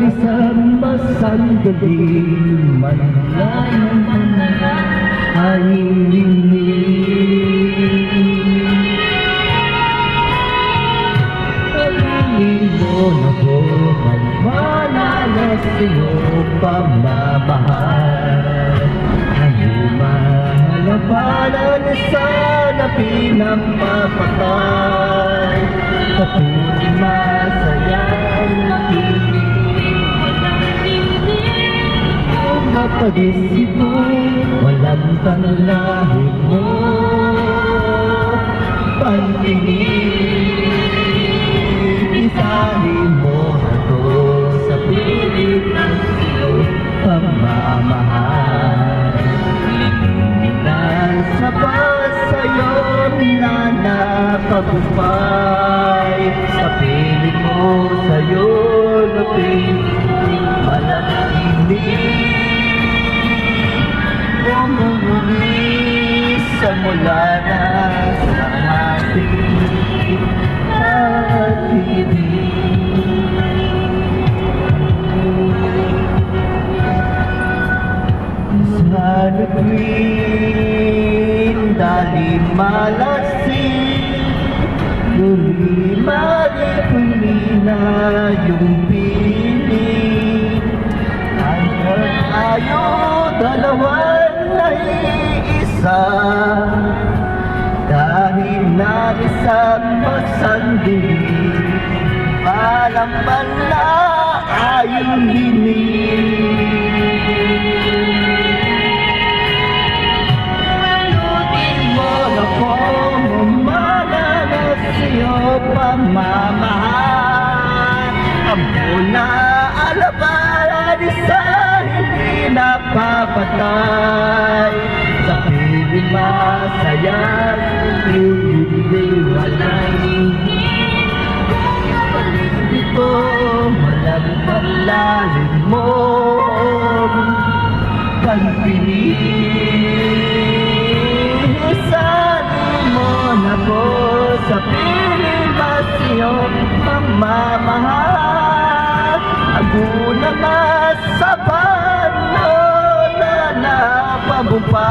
Isang masandali manlayang ay Pag-ibon ako magmana sa iyong pamamahal Ay umalapanan sa napinapapatay Kapit masayang pag-isip mo, walang panalangin mo Pag-ibig, isahin mo ako sa pilit ng iyong pamamahal Limitan sa sa'yo na napagupay Sa pilit mo sa'yo na pilit malakinig sa mula na sa ating Sa tuwing dali malasing Ngunit maripuni na yung piling Hanggang tayo dalawan ay isa Dahil na isang masandali Parang pala ayong Lutin mo na po mamana na sa'yo pamamahal Ang muna alabaran sa hindi napapatay Sa piling masayang hindi walay Dito walang paglalim mo Pagpinisan mo na po sa piling masayang pamamahal Ako na sa paano na napabupa